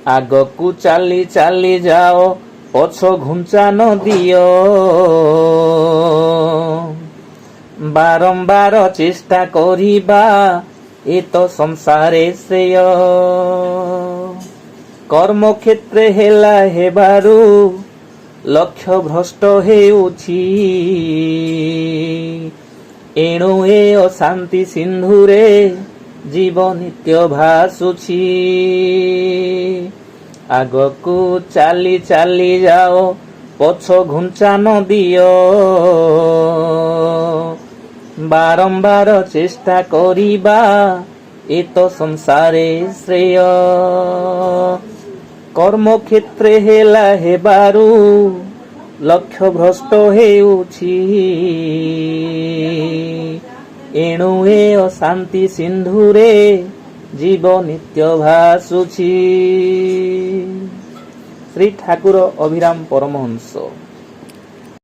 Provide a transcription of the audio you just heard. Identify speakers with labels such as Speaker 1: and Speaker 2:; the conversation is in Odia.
Speaker 1: ଆଗକୁ ଚାଲି ଚାଲି ଯାଅ, ପଛ ଘୁଞ୍ଚା ନ ଦିଅ। ବାରମ୍ବାର ଚେଷ୍ଟା କରିବା, ଏ ତ ସଂସାରେ ଶ୍ରେୟ। କର୍ମକ୍ଷେତ୍ରେ ହେଲା ହେବାରୁ ଲକ୍ଷ୍ୟ ଭ୍ରଷ୍ଟ ହେଉଛି। ଏଣୁ ଏ ଅଶାନ୍ତି ସିନ୍ଧୁରେ ଜୀବ ନିତ୍ୟ ଭାସୁଛି। ଆଗକୁ ଚାଲି ଚାଲି ଯାଅ, ପଛ ଘୁଞ୍ଚା ନ ଦିଅ। ବାରମ୍ବାର ଚେଷ୍ଟା କରିବା, ଏ ତ ସଂସାରେ ଶ୍ରେୟ। କର୍ମକ୍ଷେତ୍ରେ ହେଲା ହେବାରୁ ଲକ୍ଷ୍ୟ ଭ୍ରଷ୍ଟ ହେଉଛି। ଏଣୁ ଏ ଅଶାନ୍ତି ସିନ୍ଧୁରେ ଜୀବ ନିତ୍ୟ ଭାସୁଛି। ଶ୍ରୀ ଠାକୁର ଅଭିରାମ ପରମହଂସ।